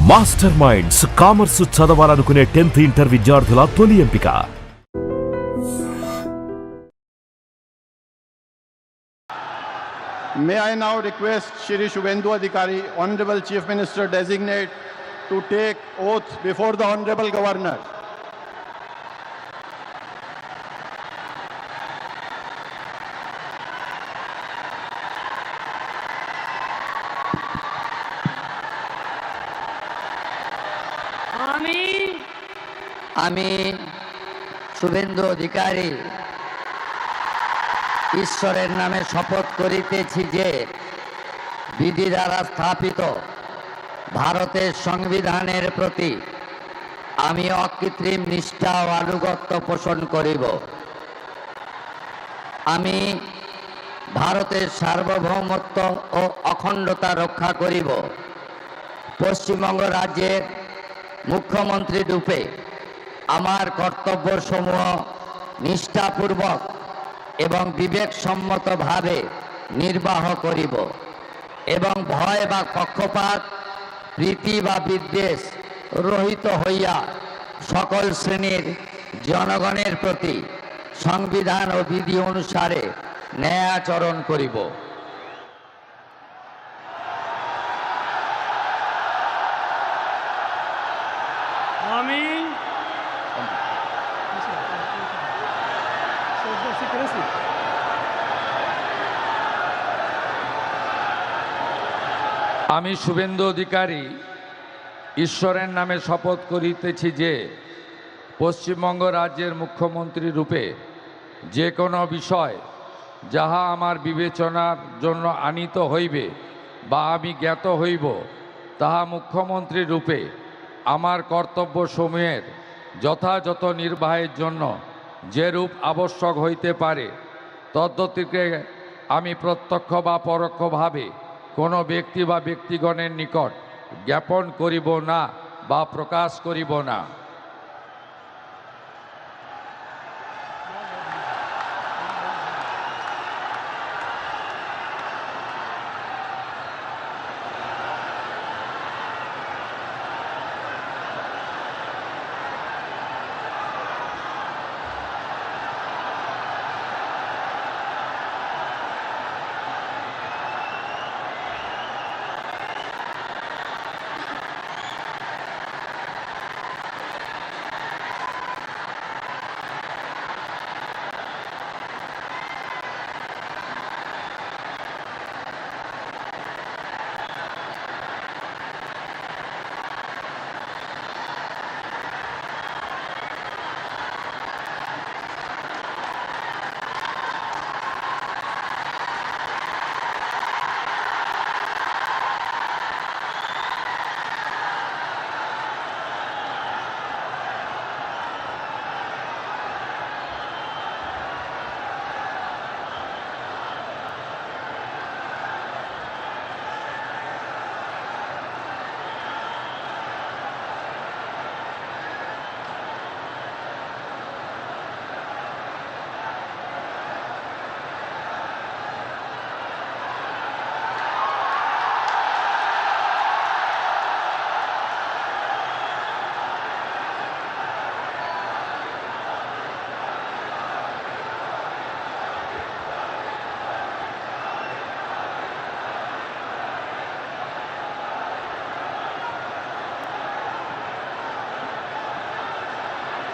Master minds commerce చదవాలనుకునే 10th inter విద్యార్థుల తొలి ఎంపిక. May I now request Shri Shubhendu Adhikari, Honorable Chief Minister Designate, to take oath before the Honorable Governor. আমি শুভেন্দু অধিকারী ঈশ্বরের নামে শপথ করিতেছি যে বিধি দ্বারা স্থাপিত ভারতের সংবিধানের প্রতি আমি অকৃত্রিম নিষ্ঠা ও আনুগত্য পোষণ করিব। আমি ভারতের সার্বভৌমত্ব ও অখণ্ডতা রক্ষা করিব। পশ্চিমবঙ্গ রাজ্যের মুখ্যমন্ত্রী রূপে আমার কর্তব্যসমূহ নিষ্ঠাপূর্বক এবং বিবেকসম্মতভাবে নির্বাহ করিব এবং ভয় বা পক্ষপাত প্রীতি বা বিদ্বেষ রহিত হইয়া সকল শ্রেণীর জনগণের প্রতি সংবিধান ও বিধি অনুসারে ন্যায় আচরণ করিব। আমি শুভেন্দু অধিকারী ঈশ্বরের নামে শপথ করিতেছি যে পশ্চিমবঙ্গ রাজ্যের মুখ্যমন্ত্রী রূপে যে কোনো বিষয় যাহা আমার বিবেচনার জন্য আনিত হইবে বা আমি জ্ঞাত হইব তাহা মুখ্যমন্ত্রী রূপে আমার কর্তব্যসমূহের যথাযথ নির্বাহের জন্য যেরূপ আবশ্যক হইতে পারে তদ্গতিকে আমি প্রত্যক্ষ বা পরোক্ষভাবে কোনো ব্যক্তি বা ব্যক্তিগণের নিকট জ্ঞাপন করিব না বা প্রকাশ করিব না।